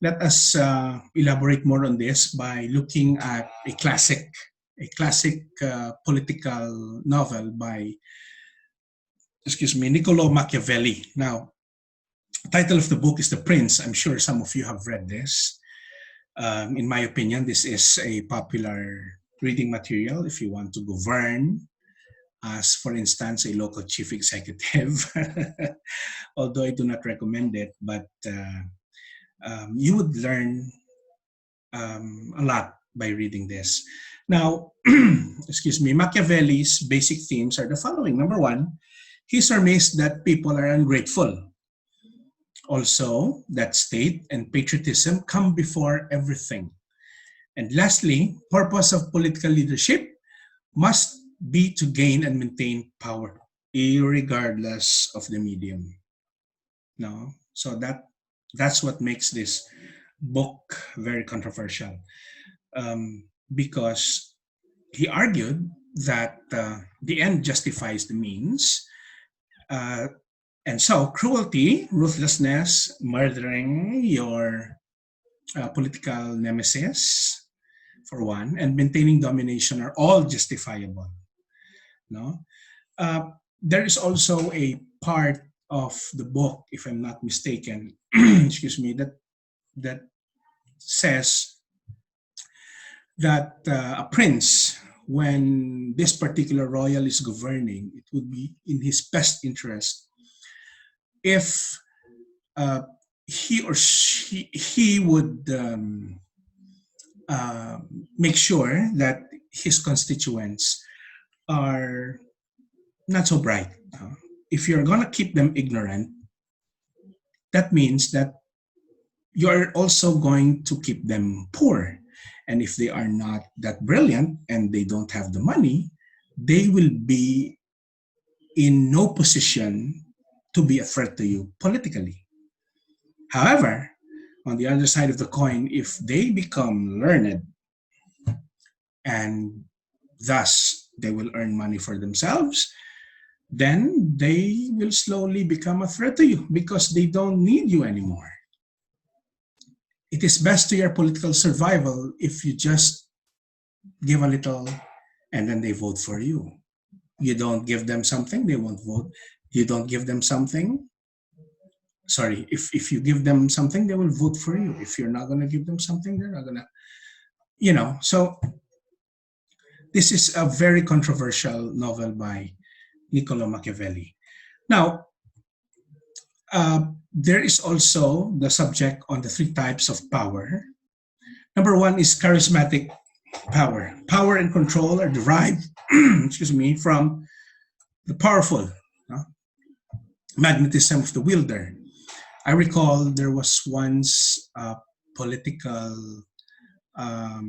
Let us elaborate more on this by looking at a classic political novel by, Niccolo Machiavelli. Now, title of the book is The Prince. I'm sure some of you have read this. In my opinion, this is a popular reading material if you want to govern, as for instance, a local chief executive. Although I do not recommend it, but you would learn a lot by reading this. Now, Machiavelli's basic themes are the following. Number one, he surmised that people are ungrateful. Also, that state and patriotism come before everything. And lastly, purpose of political leadership must be to gain and maintain power, regardless of the medium. No, so that's what makes this book very controversial, because he argued that the end justifies the means, uh, and so cruelty, ruthlessness, murdering your political nemesis, for one, and maintaining domination are all justifiable. No, uh, there is also a part of the book, if I'm not mistaken, that says that a prince, when this particular royal is governing, it would be in his best interest if uh, he would uh, make sure that his constituents are not so bright. If you're going to keep them ignorant, that means that you're also going to keep them poor. And if they are not that brilliant and they don't have the money, they will be in no position to be a threat to you politically. However, on the other side of the coin, if they become learned and thus they will earn money for themselves, then they will slowly become a threat to you because they don't need you anymore. It is best to your political survival if you just give a little and then they vote for you. You don't give them something, they won't vote. You don't give them something, sorry, if you give them something, they will vote for you. If you're not going to give them something, they're not going to, So this is a very controversial novel by Niccolo Machiavelli. Now, there is also the subject on the three types of power. Number one is charismatic power. Power and control are derived, from the powerful, magnetism of the wielder. I recall there was once a political, I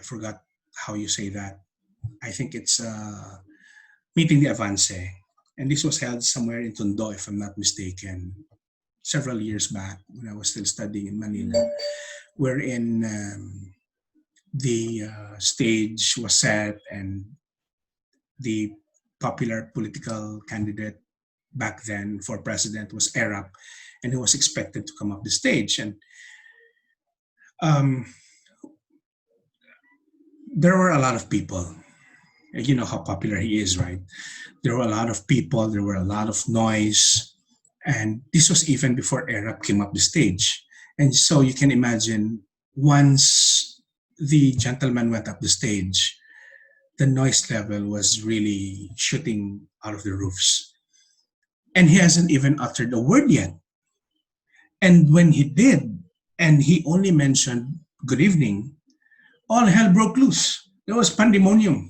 forgot how you say that. I think it's meeting the Avance. And this was held somewhere in Tondo, if I'm not mistaken, several years back when I was still studying in Manila, wherein the stage was set and the popular political candidate back then for president was Erap, and he was expected to come up the stage. And um, there were a lot of people. You know how popular he is, right? There were a lot of people, there were a lot of noise, and this was even before Erap came up the stage. And so you can imagine, once the gentleman went up the stage, the noise level was really shooting out of the roofs. And he hasn't even uttered a word yet. And when he did, and he only mentioned good evening, all hell broke loose. There was pandemonium.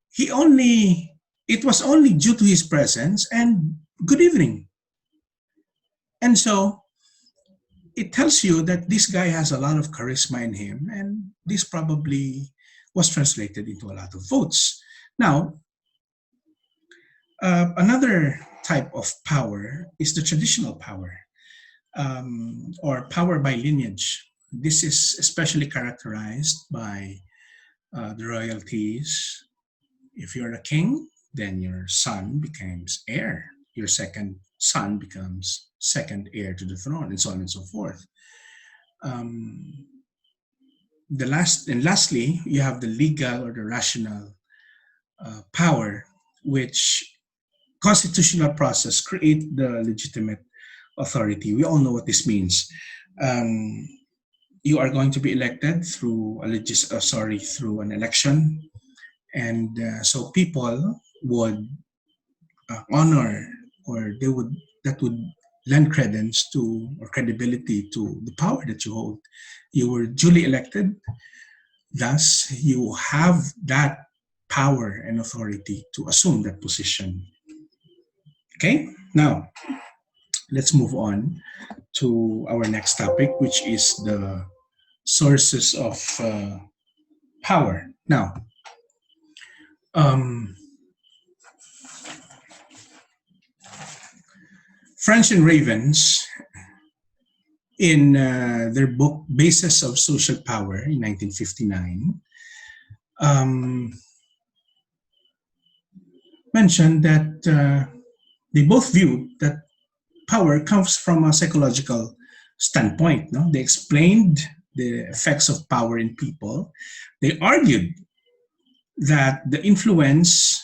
He only, it was only due to his presence and good evening. And so it tells you that this guy has a lot of charisma in him, and this probably was translated into a lot of votes. Now, another type of power is the traditional power, or power by lineage. This is especially characterized by the royalties. If you're a king, then your son becomes heir. Your second son becomes second heir to the throne, and so on and so forth. Um, lastly, you have the legal or the rational power, which constitutional process create the legitimate authority. We all know what this means. Um, you are going to be elected through through an election, and so people would honor, or they would that would lend credence to, or credibility to, the power that you hold. You were duly elected, thus you have that power and authority to assume that position. Okay, now let's move on to our next topic, which is the sources of power. Now, um, French and Ravens, in their book Basis of Social Power in 1959, um, mentioned that they both viewed that power comes from a psychological standpoint. No? They explained the effects of power in people. They argued that the influence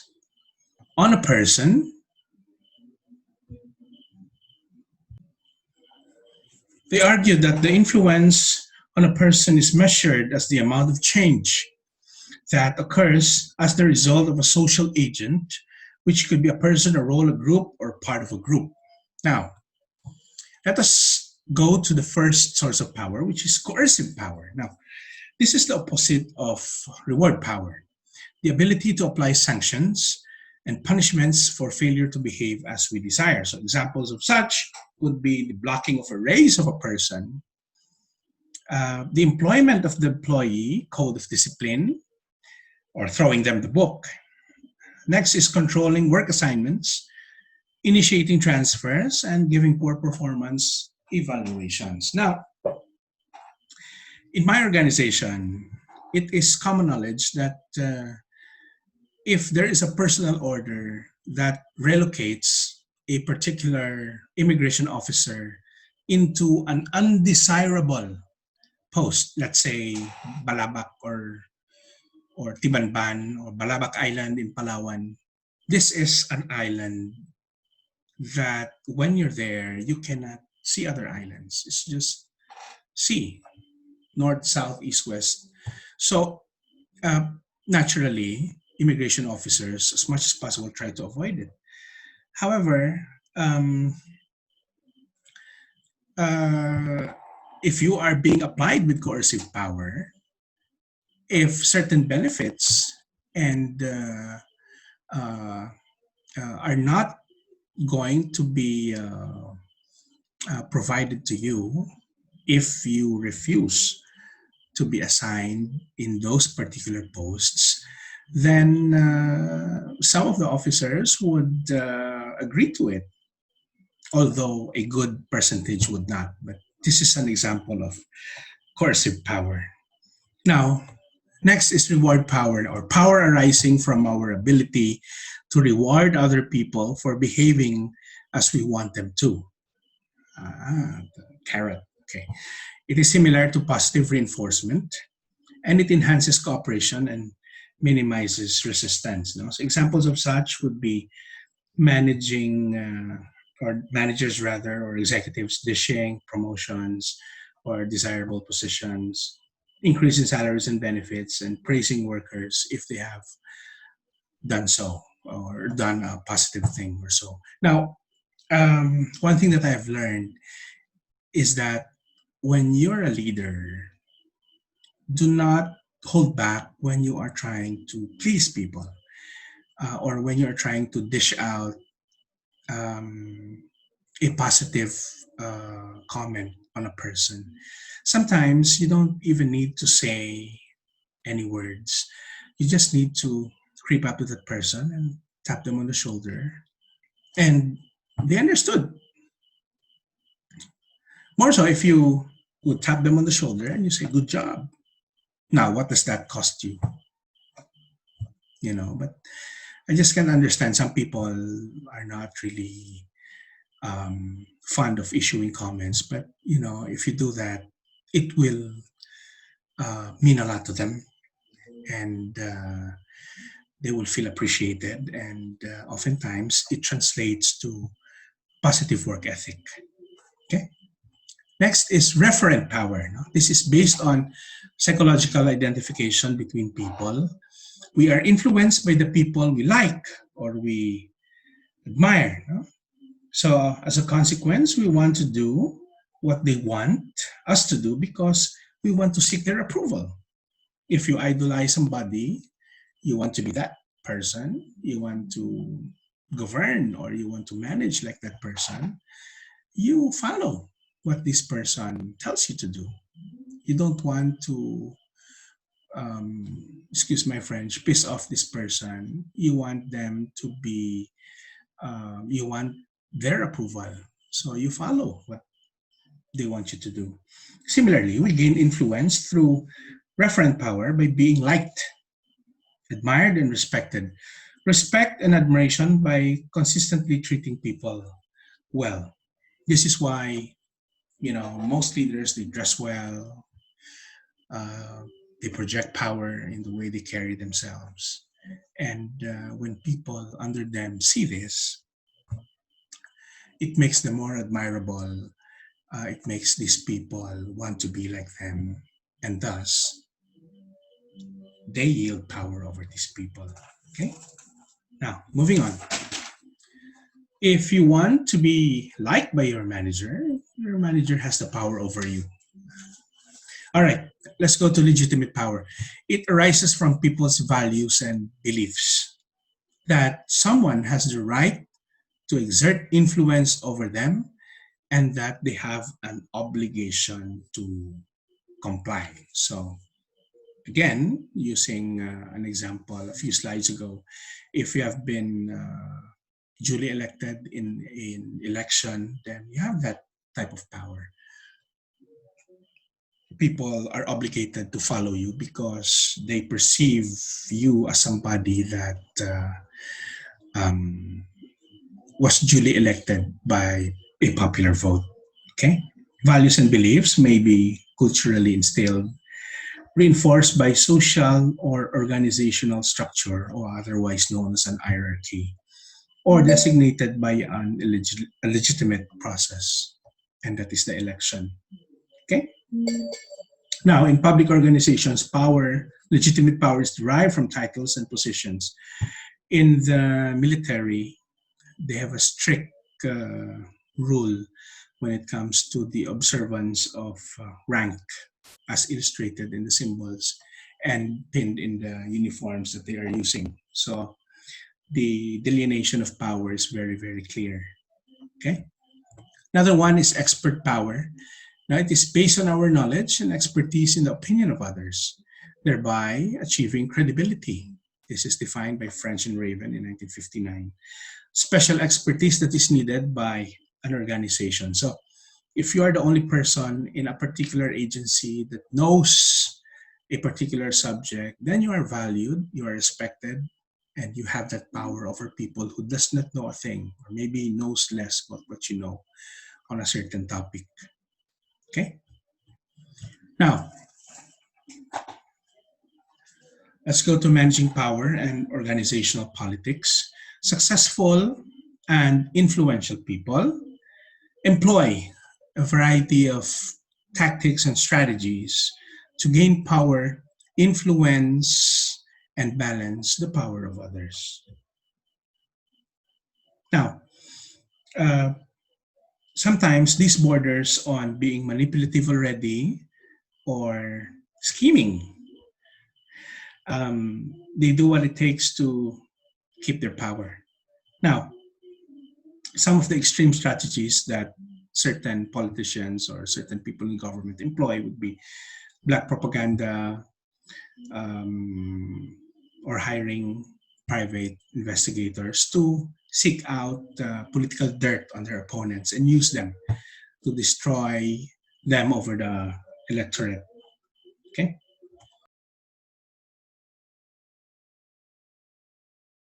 on a person, they argued that the influence on a person is measured as the amount of change that occurs as the result of a social agent, which could be a person, a role, a group, or part of a group. Now, let us go to the first source of power, which is coercive power. Now, this is the opposite of reward power, the ability to apply sanctions and punishments for failure to behave as we desire. So, examples of such would be the blocking of a raise of a person, the employment of the employee, code of discipline, or throwing them the book. Next is controlling work assignments, initiating transfers, and giving poor performance evaluations. Now, in my organization, it is common knowledge that if there is a personal order that relocates a particular immigration officer into an undesirable post, let's say Balabac or Tibanban or Balabac Island in Palawan, this is an island that when you're there, you cannot see other islands. It's just sea, north, south, east, west. So naturally, immigration officers, as much as possible, try to avoid it. However, uh, if you are being applied with coercive power, if certain benefits and uh, are not going to be provided to you if you refuse to be assigned in those particular posts, then some of the officers would agree to it, although a good percentage would not. But this is an example of coercive power. Now, next is reward power, or power arising from our ability to reward other people for behaving as we want them to. The carrot. Okay. It is similar to positive reinforcement, and it enhances cooperation and minimizes resistance. No? So examples of such would be managing or managers rather, or executives dishing promotions or desirable positions, increasing salaries and benefits, and praising workers if they have done so or done a positive thing or so. Now, one thing that I have learned is that when you're a leader, do not hold back when you are trying to please people, or when you're trying to dish out um, a positive comment on a person. Sometimes you don't even need to say any words. You just need to creep up to that person and tap them on the shoulder. And they understood. More so if you would tap them on the shoulder and you say, good job. Now, what does that cost you? But I just can understand some people are not really fond of issuing comments, but if you do that, it will mean a lot to them, and they will feel appreciated, and oftentimes it translates to positive work ethic. Okay. Next is referent power. No? This is based on psychological identification between people. We are influenced by the people we like or we admire. No? So, as a consequence, we want to do what they want us to do because we want to seek their approval. If you idolize somebody, you want to be that person, you want to govern or you want to manage like that person, you follow what this person tells you to do. You don't want to, excuse my French, piss off this person. You want them to be, you want their approval. So you follow what they want you to do. Similarly, we gain influence through referent power by being liked, admired, and respected. Respect and admiration by consistently treating people well. This is why, most leaders, they dress well, uh, they project power in the way they carry themselves. And when people under them see this, it makes them more admirable. It makes these people want to be like them. And thus, they yield power over these people. Okay? Now, moving on. If you want to be liked by your manager has the power over you. All right, let's go to legitimate power. It arises from people's values and beliefs that someone has the right to exert influence over them and that they have an obligation to comply. So, again, using an example a few slides ago, if you have been duly elected in election, then you have that type of power. People are obligated to follow you because they perceive you as somebody that was duly elected by a popular vote. Okay, values and beliefs may be culturally instilled, reinforced by social or organizational structure, or otherwise known as an hierarchy, or designated by a legitimate process, and that is the election. Okay. Now, in public organizations, legitimate power is derived from titles and positions. In the military, they have a strict rule when it comes to the observance of rank, as illustrated in the symbols and pinned in the uniforms that they are using. So the delineation of power is very, very clear. Okay. Another one is expert power. Now, it is based on our knowledge and expertise in the opinion of others, thereby achieving credibility. This is defined by French and Raven in 1959. Special expertise that is needed by an organization. So, if you are the only person in a particular agency that knows a particular subject, then you are valued, you are respected, and you have that power over people who does not know a thing or maybe knows less about what you know on a certain topic. Okay. Now, let's go to managing power and organizational politics. Successful and influential people employ a variety of tactics and strategies to gain power, influence, and balance the power of others. Now, uh, sometimes this borders on being manipulative already or scheming. They do what it takes to keep their power. Now, some of the extreme strategies that certain politicians or certain people in government employ would be black propaganda, or hiring private investigators to seek out political dirt on their opponents and use them to destroy them over the electorate. Okay.